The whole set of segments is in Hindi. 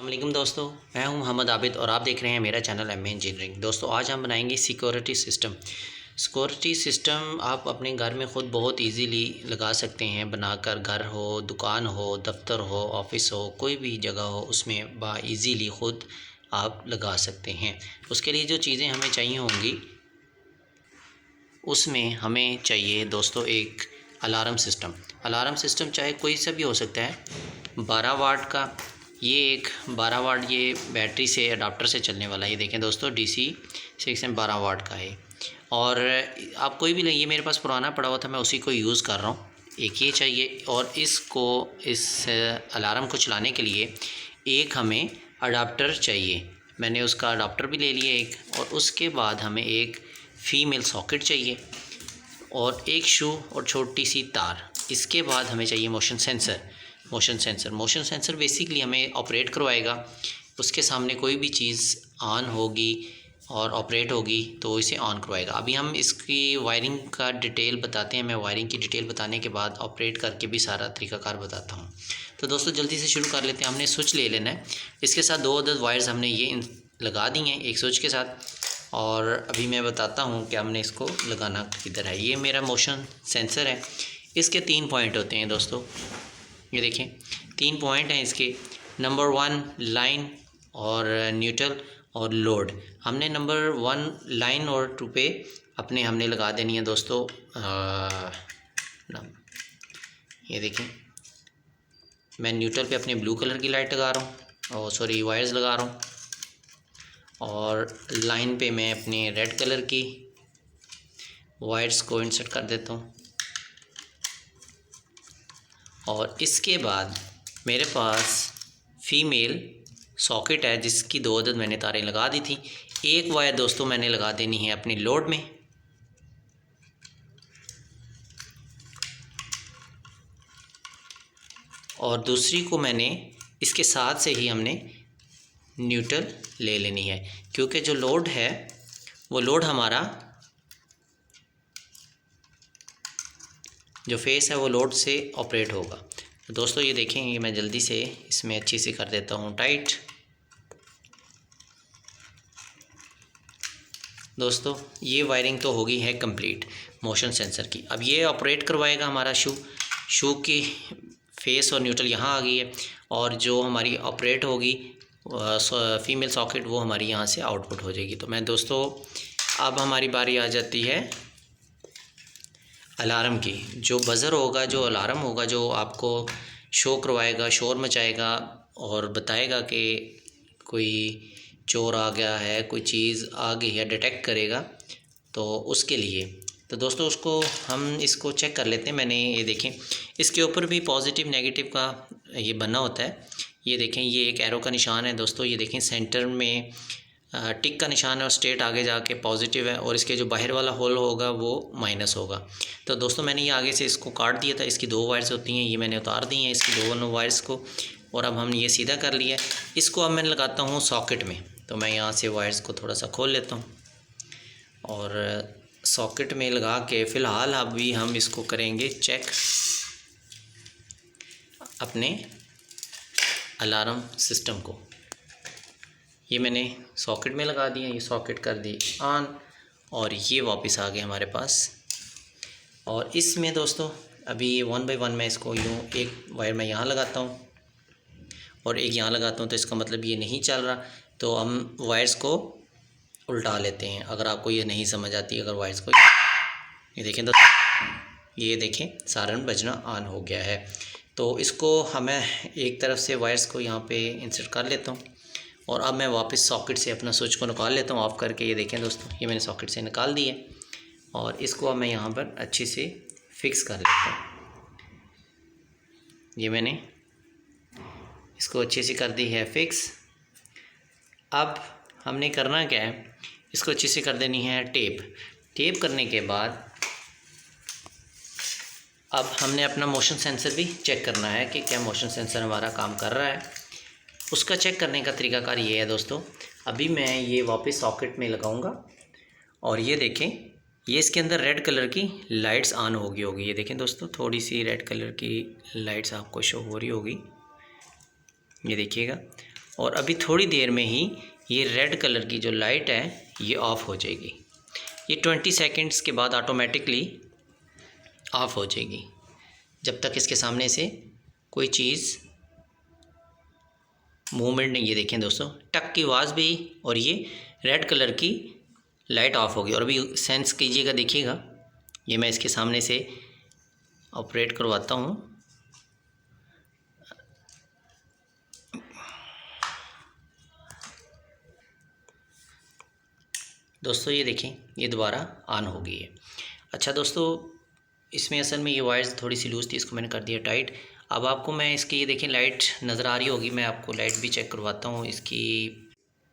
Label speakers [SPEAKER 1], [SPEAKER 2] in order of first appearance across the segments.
[SPEAKER 1] अस्सलामुअलैकुम दोस्तों, मैं हूं मोहम्मद आबिद और आप देख रहे हैं मेरा चैनल एम इंजीनियरिंग। दोस्तों आज हम बनाएंगे सिक्योरिटी सिस्टम। सिक्योरिटी सिस्टम आप अपने घर में ख़ुद बहुत इजीली लगा सकते हैं बनाकर। घर हो, दुकान हो, दफ्तर हो, ऑफिस हो, कोई भी जगह हो, उसमें इजीली ख़ुद आप लगा सकते हैं। उसके लिए जो चीज़ें हमें चाहिए होंगी उसमें हमें चाहिए दोस्तों एक अलार्म सिस्टम। अलार्म सिस्टम चाहे कोई सा भी हो सकता है। 12 वाट का ये एक 12 वाट ये बैटरी से अडाप्टर से चलने वाला है। ये देखें दोस्तों DC 6 में 12 वाट का है। और आप कोई भी लें, ये मेरे पास पुराना पड़ा हुआ था, मैं उसी को यूज़ कर रहा हूँ। एक ये चाहिए और इस अलार्म को चलाने के लिए एक हमें अडाप्टर चाहिए। मैंने उसका अडाप्टर भी ले लिया एक। और उसके बाद हमें एक फ़ीमेल सॉकेट चाहिए और एक शू और छोटी सी तार। इसके बाद हमें चाहिए मोशन सेंसर बेसिकली हमें ऑपरेट करवाएगा। उसके सामने कोई भी चीज़ ऑन होगी और ऑपरेट होगी तो इसे ऑन करवाएगा। अभी हम इसकी वायरिंग का डिटेल बताते हैं। मैं वायरिंग की डिटेल बताने के बाद ऑपरेट करके भी सारा तरीकाकार बताता हूँ। तो दोस्तों जल्दी से शुरू कर लेते हैं। हमने स्विच ले लेना है। इसके साथ 2 अदद वायर्स हमने ये लगा दी हैं एक स्विच के साथ। और अभी मैं बताता हूँ कि हमने इसको लगाना किधर है। ये मेरा मोशन सेंसर है। इसके 3 पॉइंट होते हैं दोस्तों, ये देखें 3 पॉइंट हैं इसके। नंबर 1 लाइन और न्यूट्रल और लोड। हमने नंबर 1 लाइन और 2 पे हमने लगा देनी है दोस्तों। ये देखें मैं न्यूट्रल पे अपने ब्लू कलर की लाइट लगा रहा हूँ और सॉरी वायर्स लगा रहा हूँ। और लाइन पे मैं अपने रेड कलर की वायर्स को इंसर्ट कर देता हूँ। और इसके बाद मेरे पास फीमेल सॉकेट है जिसकी 2 अदद मैंने तारें लगा दी थी। एक वायर दोस्तों मैंने लगा देनी है अपनी लोड में और दूसरी को मैंने इसके साथ से ही हमने न्यूट्रल ले लेनी है, क्योंकि जो लोड है वो लोड हमारा जो फेस है वो लोड से ऑपरेट होगा। तो दोस्तों ये देखें, ये मैं जल्दी से इसमें अच्छी से कर देता हूँ टाइट। दोस्तों ये वायरिंग तो होगी है कंप्लीट मोशन सेंसर की। अब ये ऑपरेट करवाएगा हमारा शू की फेस और न्यूट्रल यहाँ आ गई है। और जो हमारी ऑपरेट होगी फीमेल सॉकेट वो हमारी यहाँ से आउटपुट हो जाएगी। तो मैं दोस्तों अब हमारी बारी आ जाती है अलार्म की। जो बज़र होगा, जो अलार्म होगा, जो आपको शो करवाएगा, शोर मचाएगा और बताएगा कि कोई चोर आ गया है, कोई चीज़ आ गई है, डिटेक्ट करेगा। तो उसके लिए तो दोस्तों हम इसको चेक कर लेते हैं। मैंने ये देखें इसके ऊपर भी पॉजिटिव नेगेटिव का ये बना होता है। ये देखें ये एक एरो का निशान है दोस्तों। ये देखें सेंटर में टिक का निशान है और स्ट्रेट आगे जाके पॉजिटिव है और इसके जो बाहर वाला होल होगा वो माइनस होगा। तो दोस्तों मैंने ये आगे से इसको काट दिया था। इसकी 2 वायर्स होती हैं, ये मैंने उतार दी हैं इसकी दोनों वायर्स को। और अब हमने ये सीधा कर लिया। इसको अब मैं लगाता हूँ सॉकेट में। तो मैं यहाँ से वायर्स को थोड़ा सा खोल लेता हूँ और सॉकेट में लगा के फ़िलहाल अभी हम इसको करेंगे चेक अपने अलार्म सिस्टम को। ये मैंने सॉकेट में लगा दिया, ये सॉकेट कर दी ऑन और ये वापस आ गए हमारे पास। और इसमें दोस्तों अभी 1 बाय 1 मैं इसको यूँ एक वायर मैं यहाँ लगाता हूँ और एक यहाँ लगाता हूँ। तो इसका मतलब ये नहीं चल रहा। तो हम वायर्स को उल्टा लेते हैं अगर आपको ये नहीं समझ आती। अगर वायर्स को ये देखें दोस्तों, ये देखें सायरन बजना ऑन हो गया है। तो इसको हमें एक तरफ से वायर्स को यहाँ पे इंसर्ट कर लेता हूँ और अब मैं वापस सॉकेट से अपना स्विच को निकाल लेता हूँ ऑफ़ करके। ये देखें दोस्तों, ये मैंने सॉकेट से निकाल दी है और इसको अब मैं यहाँ पर अच्छे से फिक्स कर लेता हूँ। ये मैंने इसको अच्छे से कर दी है फिक्स। अब हमने करना क्या है, इसको अच्छे से कर देनी है टेप करने के बाद अब हमने अपना मोशन सेंसर भी चेक करना है कि क्या मोशन सेंसर हमारा काम कर रहा है। उसका चेक करने का तरीकाकार ये है दोस्तों। अभी मैं ये वापस सॉकेट में लगाऊंगा और ये देखें ये इसके अंदर रेड कलर की लाइट्स ऑन होगी। ये देखें दोस्तों, थोड़ी सी रेड कलर की लाइट्स आपको शो हो रही होगी, ये देखिएगा। और अभी थोड़ी देर में ही ये रेड कलर की जो लाइट है ये ऑफ़ हो जाएगी। ये 20 सेकंड्स के बाद ऑटोमेटिकली ऑफ़ हो जाएगी, जब तक इसके सामने से कोई चीज़ मूवमेंट नहीं। ये देखें दोस्तों, टक की आवाज़ भी और ये रेड कलर की लाइट ऑफ होगी। और अभी सेंस कीजिएगा, देखिएगा, ये मैं इसके सामने से ऑपरेट करवाता हूँ। दोस्तों ये देखें, ये दोबारा ऑन हो गई है। अच्छा दोस्तों, इसमें असल में ये वायर्स थोड़ी सी लूज़ थी, इसको मैंने कर दिया टाइट। अब आपको मैं इसकी ये देखें लाइट नज़र आ रही होगी, मैं आपको लाइट भी चेक करवाता हूँ इसकी।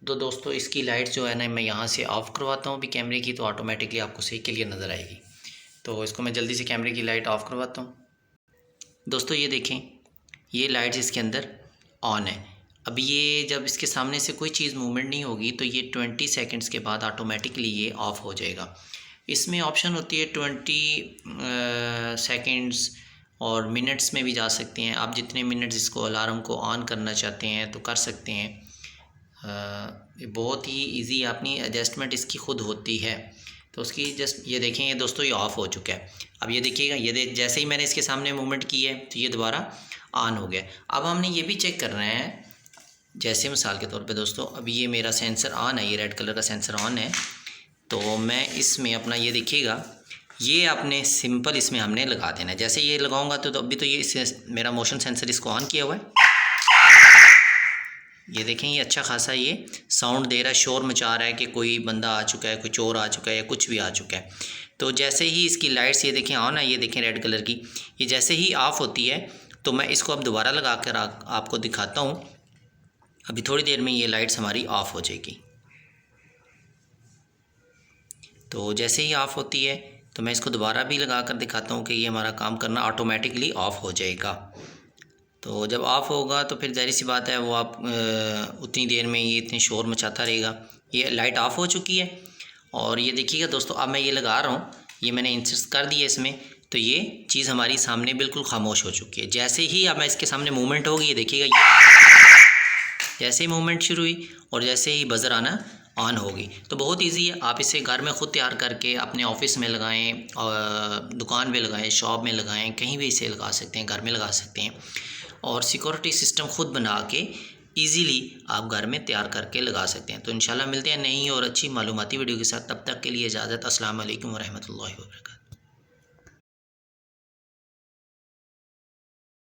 [SPEAKER 1] तो दोस्तों इसकी लाइट जो है ना, मैं यहाँ से ऑफ़ करवाता हूँ अभी कैमरे की, तो ऑटोमेटिकली आपको सही क्लियर नज़र आएगी। तो इसको मैं जल्दी से कैमरे की लाइट ऑफ़ करवाता हूँ। दोस्तों ये देखें, ये लाइट्स इसके अंदर ऑन है। अब ये जब इसके सामने से कोई चीज़ मूवमेंट नहीं होगी तो ये 20 सेकंड्स के बाद ऑटोमेटिकली ये ऑफ़ हो जाएगा। इसमें ऑप्शन होती है 20 सेकंड्स और मिनट्स में भी जा सकते हैं। आप जितने मिनट्स इसको अलार्म को ऑन करना चाहते हैं तो कर सकते हैं। ये बहुत ही इजी, अपनी एडजस्टमेंट इसकी ख़ुद होती है। तो उसकी जस्ट ये देखें, ये दोस्तों ये ऑफ़ हो चुका है। अब ये देखिएगा, ये जैसे ही मैंने इसके सामने मूवमेंट की है तो ये दोबारा ऑन हो गया। अब हमने ये भी चेक कर रहे हैं, जैसे मिसाल के तौर पे दोस्तों, अब ये मेरा सेंसर ऑन है, ये रेड कलर का सेंसर ऑन है। तो मैं इसमें अपना ये देखिएगा, ये आपने सिंपल इसमें हमने लगा देना है। जैसे ये लगाऊंगा तो अभी तो ये मेरा मोशन सेंसर इसको ऑन किया हुआ है। ये देखें, ये अच्छा खासा ये साउंड दे रहा है, शोर मचा रहा है कि कोई बंदा आ चुका है, कोई चोर आ चुका है या कुछ भी आ चुका है। तो जैसे ही इसकी लाइट्स ये देखें ऑन है, ये देखें रेड कलर की, ये जैसे ही ऑफ़ होती है तो मैं इसको अब दोबारा लगा कर आपको दिखाता हूँ। अभी थोड़ी देर में ये लाइट्स हमारी ऑफ़ हो जाएगी। तो जैसे ही ऑफ़ होती है तो मैं इसको दोबारा भी लगा कर दिखाता हूँ कि ये हमारा काम करना ऑटोमेटिकली ऑफ़ हो जाएगा। तो जब ऑफ़ होगा तो फिर ज़ाहिर सी बात है वो आप उतनी देर में ये इतने शोर मचाता रहेगा। ये लाइट ऑफ़ हो चुकी है और ये देखिएगा दोस्तों, अब मैं ये लगा रहा हूँ, ये मैंने इंसर्ट कर दिया इसमें, तो ये चीज़ हमारी सामने बिल्कुल खामोश हो चुकी है। जैसे ही अब मैं इसके सामने मूवमेंट होगी, ये देखिएगा, ये जैसे ही मूवमेंट शुरू हुई और जैसे ही बज़र आना ऑन होगी। तो बहुत इजी है, आप इसे घर में ख़ुद तैयार करके अपने ऑफिस में लगाएं, दुकान पे लगाएं, शॉप में लगाएं, कहीं भी इसे लगा सकते हैं, घर में लगा सकते हैं। और सिक्योरिटी सिस्टम ख़ुद बना के इजीली आप घर में तैयार करके लगा सकते हैं। तो इंशाल्लाह मिलते हैं नई और अच्छी मालूमाती वीडियो के साथ। तब तक के लिए इजाज़त। अस्सलाम वालेकुम व रहमतुल्लाहि व बरकातहू।